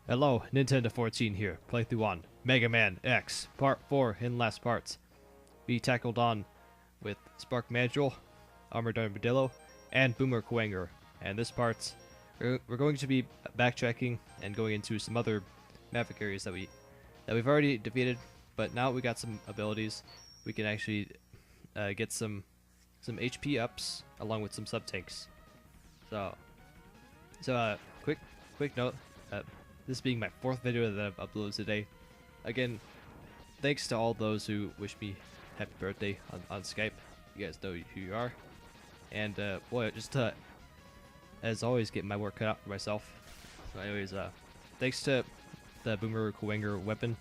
Hello, Nintendo 14 here, playthrough on Mega Man X, Part 4 in last parts. We tackled on with Spark Mandrill, Armored Armadillo, and Boomer Kuwanger. And this part, we're going to be backtracking and going into some other Maverick areas that we've already defeated, but now we got some abilities. We can actually get some HP ups along with some sub tanks. So, quick note. This being my 4th video that I've uploaded today. Again, thanks to all those who wish me happy birthday on Skype. You guys know who you are. And, boy, just as always, getting my work cut out for myself. So anyways, thanks to the Boomer Kuwanger weapon,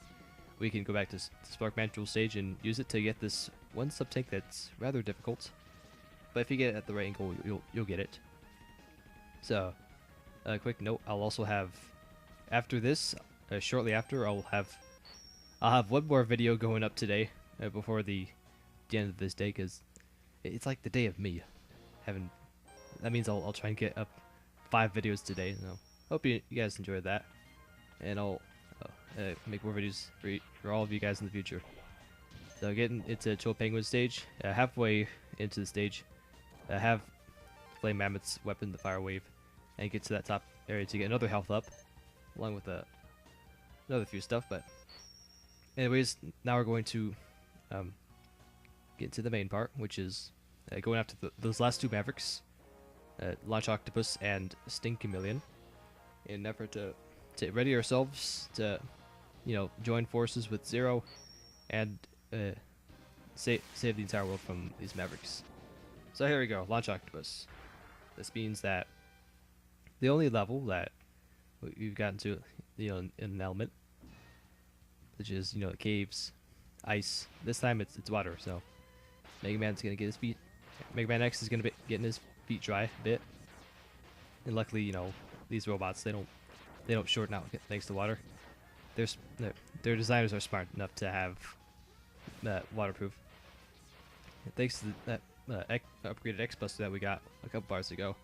we can go back to Spark Mandrill stage and use it to get this one sub-tank that's rather difficult. But if you get it at the right angle, you'll get it. So, a quick note, I'll also have... After this, shortly after, I'll have one more video going up today before the end of this day, because it's like the day of me. That means I'll try and get up 5 videos today. So hope you guys enjoyed that, and I'll make more videos for all of you guys in the future. So getting into Chill Penguin stage, halfway into the stage, have Flame Mammoth's weapon, the Fire Wave, and get to that top area to get another health up, along with another few stuff. But anyways, now we're going to get to the main part, which is going after those last 2 Mavericks, Launch Octopus and Sting Chameleon, in an effort to ready ourselves to, join forces with Zero and save the entire world from these Mavericks. So here we go, Launch Octopus. This means that the only level that we've gotten to, in an element, which is, caves, ice. This time it's water. So Mega Man's gonna get his feet. Mega Man X is gonna be getting his feet dry a bit. And luckily, these robots, they don't shorten out thanks to water. Their designers are smart enough to have waterproof. And thanks to that upgraded X Buster that we got a couple bars ago.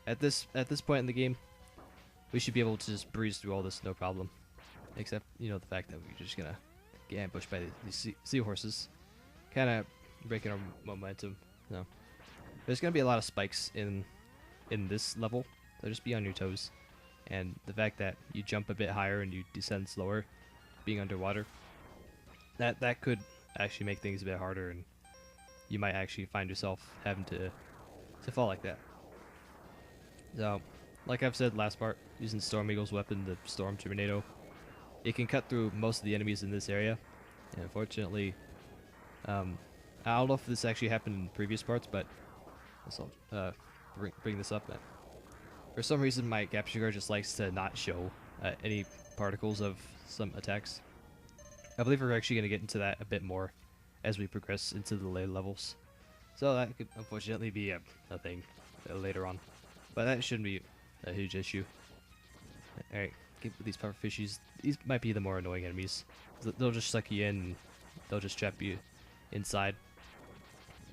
At this point in the game, we should be able to just breeze through all this no problem. Except, the fact that we're just gonna get ambushed by these seahorses. Kinda breaking our momentum. No. There's gonna be a lot of spikes in this level, so just be on your toes. And the fact that you jump a bit higher and you descend slower, being underwater, that could actually make things a bit harder, and you might actually find yourself having to fall like that. So, like I've said last part, using Storm Eagle's weapon, the Storm Tornado, it can cut through most of the enemies in this area. And unfortunately, I don't know if this actually happened in previous parts, but I'll bring this up. For some reason, my capture card just likes to not show any particles of some attacks. I believe we're actually going to get into that a bit more as we progress into the later levels. So that could unfortunately be a thing later on. But that shouldn't be a huge issue. Alright, get these puffer fishies. These might be the more annoying enemies. They'll just suck you in, and they'll just trap you inside,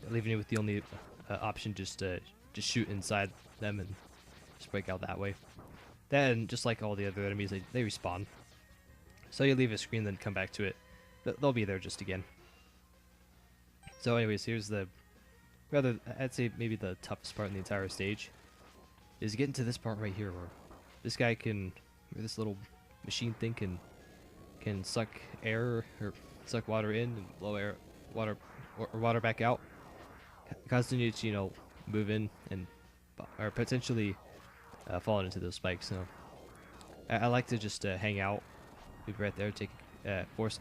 leaving you with the only option just to shoot inside them and just break out that way. Then, just like all the other enemies, they respawn. So you leave a screen, then come back to it. They'll be there just again. So anyways, here's I'd say maybe the toughest part in the entire stage, is getting to this part right here, where this guy this little machine thing can suck air, or suck water in and blow water back out, causing you to, move in and or potentially falling into those spikes. So I like to just hang out, move right there, force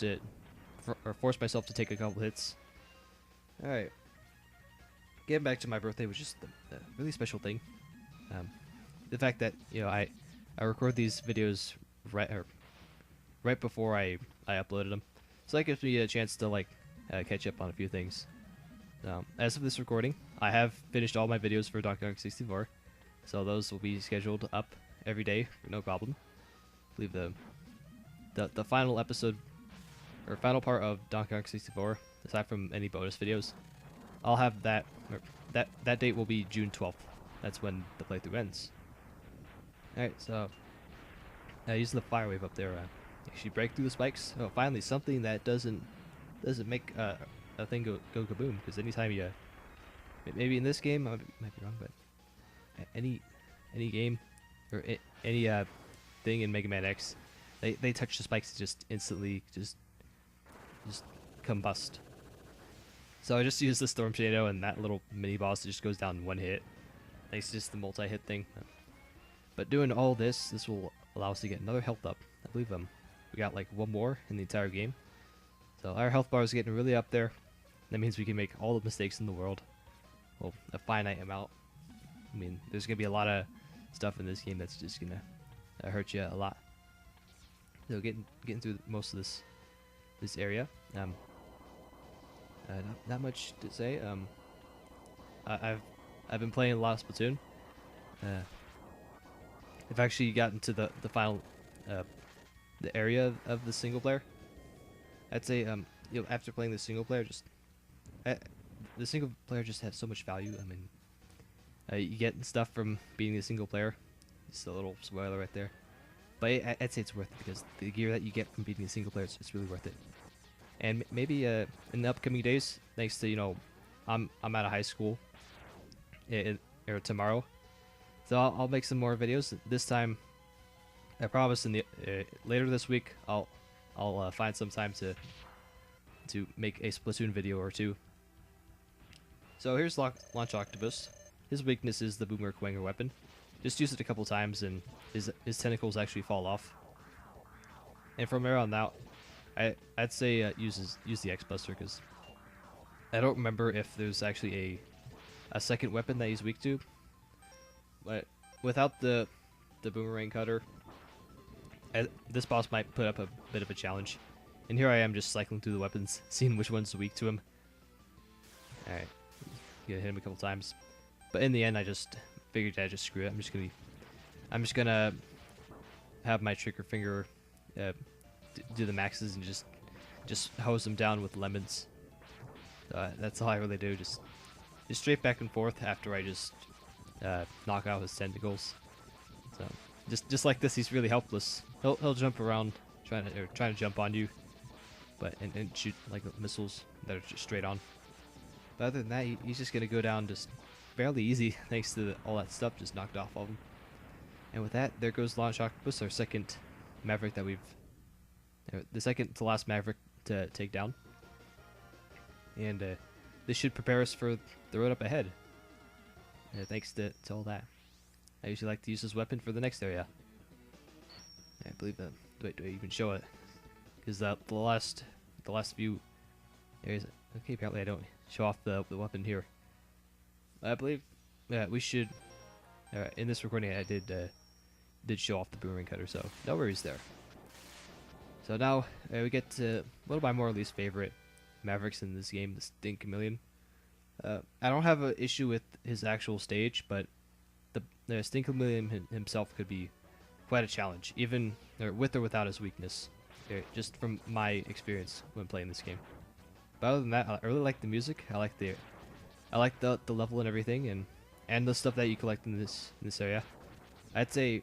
myself to take a couple hits. All right, getting back to my birthday, which is the really special thing. The fact that I record these videos right before I uploaded them, so that gives me a chance to catch up on a few things. As of this recording, I have finished all my videos for Donkey Kong 64, so those will be scheduled up every day, no problem. I believe the final episode or final part of Donkey Kong 64, aside from any bonus videos, I'll have that date will be June 12th. That's when the playthrough ends. Alright, so using the fire wave up there, actually break through the spikes. Oh, finally something that doesn't make a thing go kaboom. Because anytime you, maybe in this game I might be wrong, but any game or any thing in Mega Man X, they touch the spikes and just instantly just combust. So I just use the Storm Tornado and that little mini boss that just goes down in one hit. Thanks to just the multi-hit thing. But doing all this will allow us to get another health up. I believe we got like one more in the entire game. So our health bar is getting really up there. That means we can make all the mistakes in the world. Well, a finite amount. I mean, there's gonna be a lot of stuff in this game that's just gonna hurt you a lot. So getting through most of this area. Not much to say. I've been playing a lot of Splatoon. I've actually gotten to the final the area of the single player. I'd say after playing the single player, the single player just has so much value. I mean, you get stuff from being a single player. Just a little spoiler right there. But I'd say it's worth it because the gear that you get from beating a single player is really worth it. And maybe in the upcoming days, thanks to I'm out of high school or tomorrow, so I'll make some more videos. This time, I promise in the later this week I'll find some time to make a Splatoon video or two. So here's Launch Octopus. His weakness is the Boomer Quanger weapon. Just use it a couple times and his tentacles actually fall off. And from there on out, I'd say use the X-Buster because I don't remember if there's actually a second weapon that he's weak to. But without the boomerang cutter, this boss might put up a bit of a challenge. And here I am just cycling through the weapons, seeing which one's weak to him. Alright, hit him a couple times. But in the end, I just figured I'd just screw it. I'm just gonna have my trigger finger do the maxes and just hose them down with lemons. That's all I really do. Just straight back and forth after I just knock out his tentacles. So just like this, he's really helpless. He'll jump around trying to jump on you, but and shoot like missiles that are just straight on. But other than that, he's just gonna go down just fairly easy thanks to all that stuff just knocked off of him. And with that, there goes Launch Octopus, our second Maverick that the second to last Maverick to take down. And this should prepare us for the road up ahead. Thanks to all that. I usually like to use this weapon for the next area. I believe that. Do I even show it? Because the last few areas. Okay, apparently I don't show off the weapon here. I believe we should. In this recording, I did show off the boomerang cutter, so no worries there. So now we get to one of my more least favorite Mavericks in this game, the Chameleon. I don't have an issue with his actual stage, but the Chameleon himself could be quite a challenge, even with or without his weakness. Just from my experience when playing this game. But other than that, I really like the music. I like the level and everything, and the stuff that you collect in this area. I'd say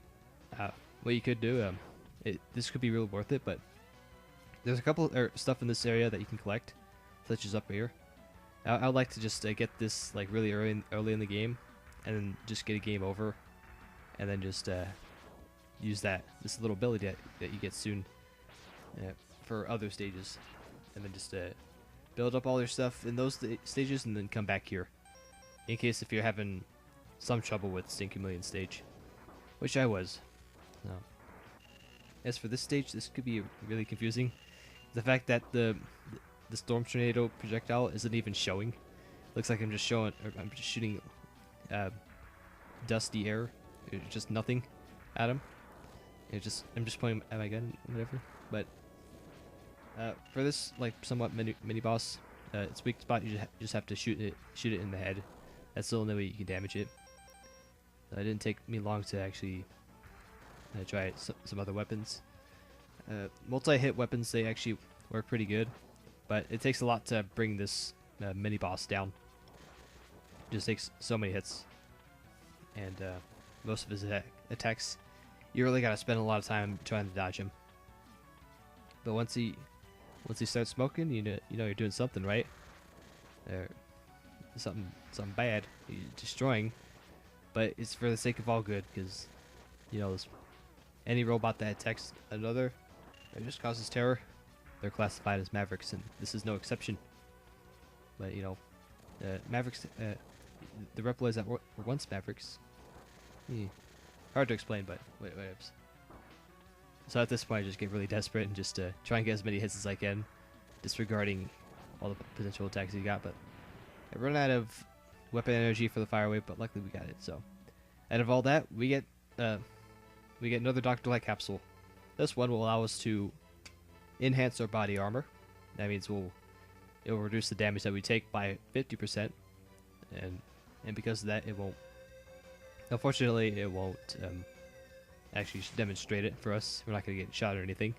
what you could do. This could be real worth it, but there's a couple stuff in this area that you can collect, such as up here. I would like to just get this like really early in the game, and then just get a game over, and then just use this little ability that you get soon for other stages, and then just build up all your stuff in those stages, and then come back here, in case if you're having some trouble with Chameleon stage, which I was. So, as for this stage, this could be really confusing. The fact that the Storm Tornado projectile isn't even showing. Looks like I'm just shooting dusty air, just nothing at him. I'm just pointing at my gun, whatever. But for this like somewhat mini boss, its weak spot, you just have to shoot it in the head. That's the only way you can damage it. It didn't take me long to actually try some other weapons. Multi-hit weapons, they actually work pretty good, but it takes a lot to bring this mini boss down. It just takes so many hits, and most of his attacks you really gotta spend a lot of time trying to dodge him. But once he starts smoking, you know you're doing something right. Or something bad. You're destroying, but it's for the sake of all good, because you know any robot that attacks another that just causes terror, they're classified as Mavericks, and this is no exception. But you know, Mavericks, the Reploids that were once Mavericks. Hard to explain, but wait. So at this point, I just get really desperate and just try and get as many hits as I can, disregarding all the potential attacks he got. But I run out of weapon energy for the fire wave, but luckily we got it. So out of all that, we get another Dr. Light capsule. This one will allow us to enhance our body armor. That means it will reduce the damage that we take by 50%, and because of that, it won't. Unfortunately, it won't actually demonstrate it for us. We're not going to get shot or anything.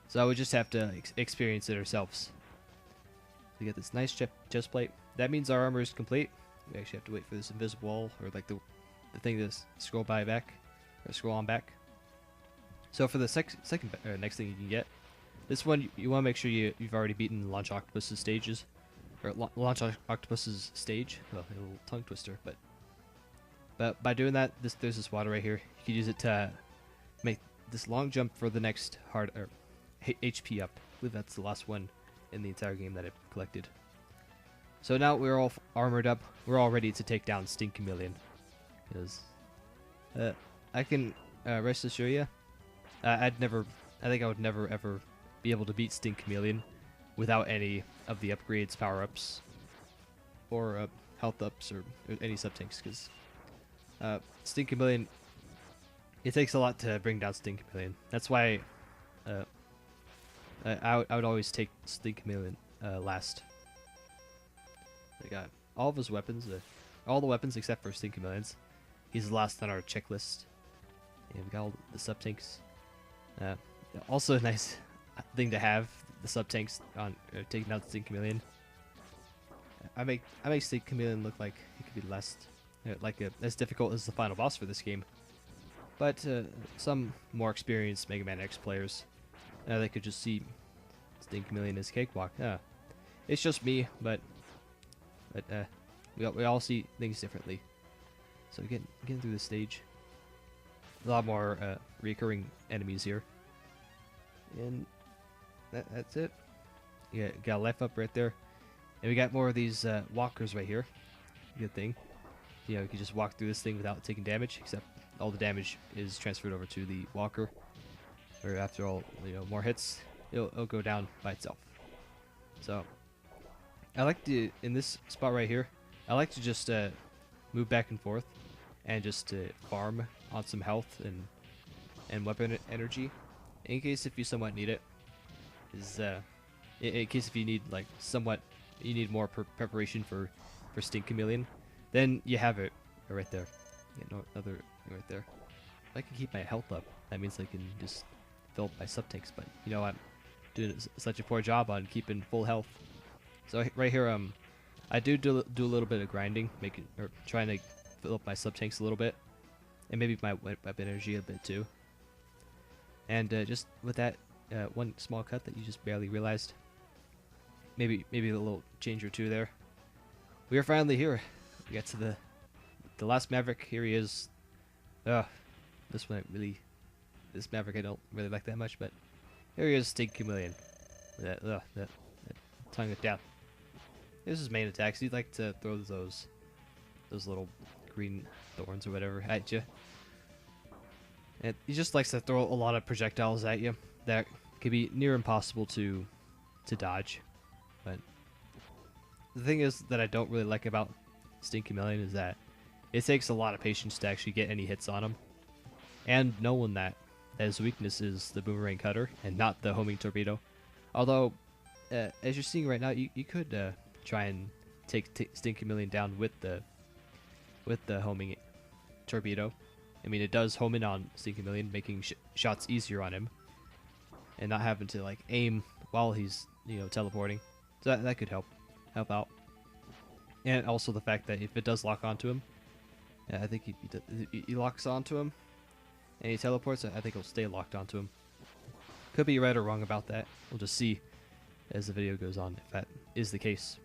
So we just have to experience it ourselves. We get this nice chest plate. That means our armor is complete. We actually have to wait for this invisible wall, or like the thing to scroll by back, or scroll on back. So for the next thing you can get, this one you want to make sure you've already beaten Launch Octopus's stages, or Launch Octopus's stage. Well, a little tongue twister, but by doing that, there's this water right here. You can use it to make this long jump for the next HP up. I believe that's the last one in the entire game that I've collected. So now we're all armored up. We're all ready to take down Chameleon. Because I can rest assure you, I think I would never ever be able to beat Chameleon without any of the upgrades, power-ups, or health ups, or any sub-tanks, because Chameleon, it takes a lot to bring down Chameleon. That's why I would always take Chameleon last. We got all of his weapons, all the weapons except for Chameleon's. He's the last on our checklist. And we got all the sub-tanks. Also a nice thing to have, the sub-tanks on taking out Chameleon. I make Chameleon look like he could be less as difficult as the final boss for this game. But some more experienced Mega Man X players, they could just see Chameleon as cakewalk. It's just me, but we all see things differently. So getting through the stage, a lot more recurring enemies here, and that's it. Yeah, got a life up right there, and we got more of these walkers right here. Good thing. You know, you can just walk through this thing without taking damage, except all the damage is transferred over to the walker. Or after all, more hits, it'll go down by itself. So I like to, in this spot right here, I like to just move back and forth and just farm on some health and weapon energy, in case if you somewhat need it. In case if you need you need more preparation for Chameleon, then you have it right there. Another right there. If I can keep my health up, that means I can just fill up my sub-tanks, but I'm doing such a poor job on keeping full health. So right here, I do a little bit of grinding, trying to fill up my sub-tanks a little bit, and maybe my weapon energy a bit too. And just with that one small cut that you just barely realized, maybe a little change or two there, we are finally here. We got to the last Maverick. Here he is. This Maverick I don't really like that much, but here he is, Chameleon. That tongue of death. This is his main attacks. He'd like to throw those little green thorns or whatever at you. And he just likes to throw a lot of projectiles at you that can be near impossible to dodge. But the thing is that I don't really like about Chameleon is that it takes a lot of patience to actually get any hits on him, and knowing that his weakness is the boomerang cutter and not the homing torpedo. Although, as you're seeing right now, you could try and take Chameleon down with the homing torpedo. I mean, it does home in on Chameleon, making shots easier on him, and not having to aim while he's teleporting. So that could help out. And also the fact that if it does lock onto him, I think he locks onto him, and he teleports, I think he'll stay locked onto him. Could be right or wrong about that. We'll just see as the video goes on if that is the case.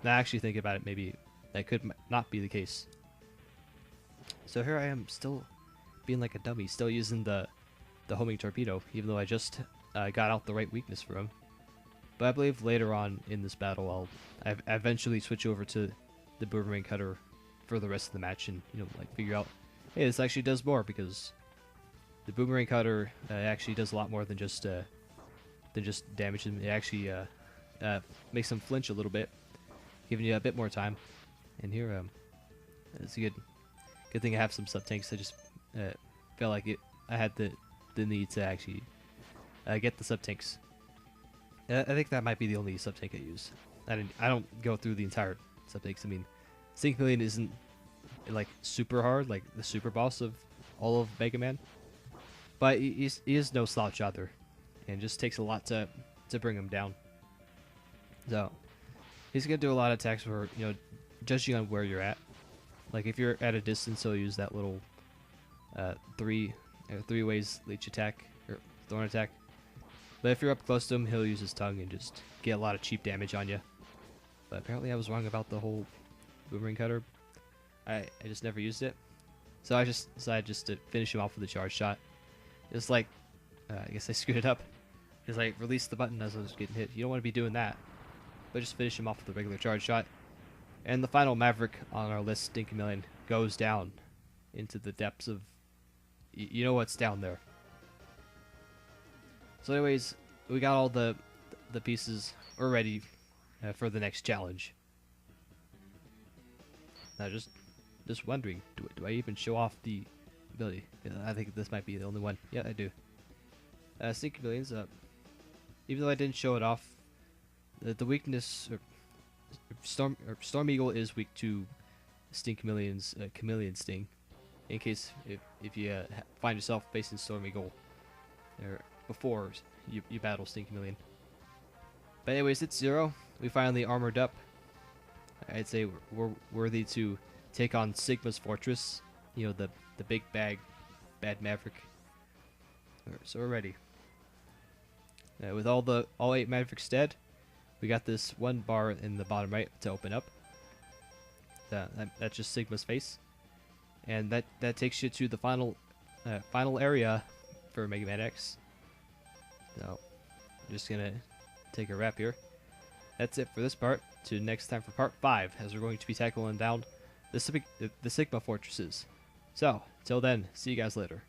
Now, actually thinking about it, maybe that could not be the case. So here I am, still being like a dummy, still using the homing torpedo, even though I just got out the right weakness for him. But I believe later on in this battle, I'll eventually switch over to the boomerang cutter for the rest of the match, and like figure out, hey, this actually does more, because the boomerang cutter actually does a lot more than just damage him. It actually makes him flinch a little bit, giving you a bit more time. And here, it's a good thing I have some sub tanks. I just felt like I had the need to actually get the sub tanks. I think that might be the only sub tank I use. I don't go through the entire sub tanks. I mean, Chameleon isn't like super hard, like the super boss of all of Mega Man, but he is no slouch either, and just takes a lot to bring him down. So he's gonna do a lot of attacks where, judging on where you're at. Like if you're at a distance, he'll use that little three ways leech attack or thorn attack. But if you're up close to him, he'll use his tongue and just get a lot of cheap damage on you. But apparently I was wrong about the whole boomerang cutter. I just never used it. So I just decided just to finish him off with a charge shot. It's like, I guess I screwed it up, because I released the button as I was getting hit. You don't want to be doing that. But just finish him off with a regular charge shot. And the final Maverick on our list, Chameleon, goes down into the depths of... you know what's down there. So anyways, we got all the pieces. We're ready for the next challenge. Now just wondering, do I even show off the ability? Yeah, I think this might be the only one. Yeah, I do. Chameleon's up. Even though I didn't show it off, the weakness... Storm Eagle is weak to Chameleon's Chameleon Sting. In case if you find yourself facing Storm Eagle before you battle Chameleon. But anyways, it's 0. We finally armored up. I'd say we're worthy to take on Sigma's fortress. The big bad Maverick. So we're ready. With all 8 Mavericks dead, we got this one bar in the bottom right to open up. That's just Sigma's face, and that takes you to the final area for Mega Man X. So I'm just gonna take a wrap here. That's it for this part. To next time for part 5, as we're going to be tackling down the Sigma fortresses. So till then, see you guys later.